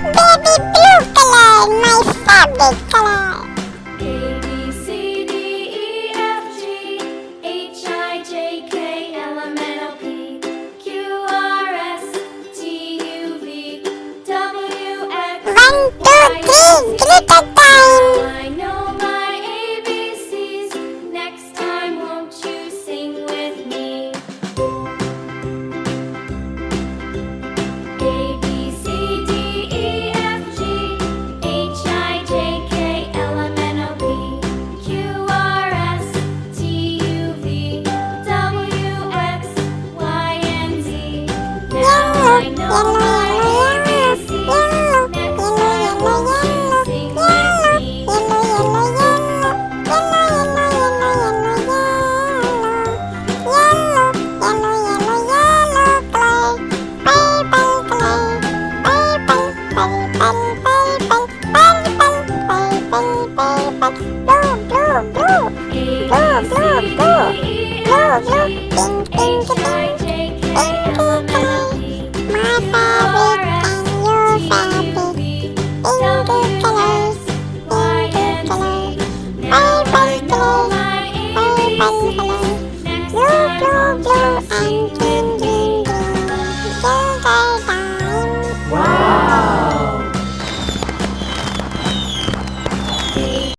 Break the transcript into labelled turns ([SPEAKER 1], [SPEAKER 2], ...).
[SPEAKER 1] Baby blue color, my favorite color.
[SPEAKER 2] A B C D E F G H I J K L M N O P Q R S T U V W X
[SPEAKER 1] 1, 2, 3, glitter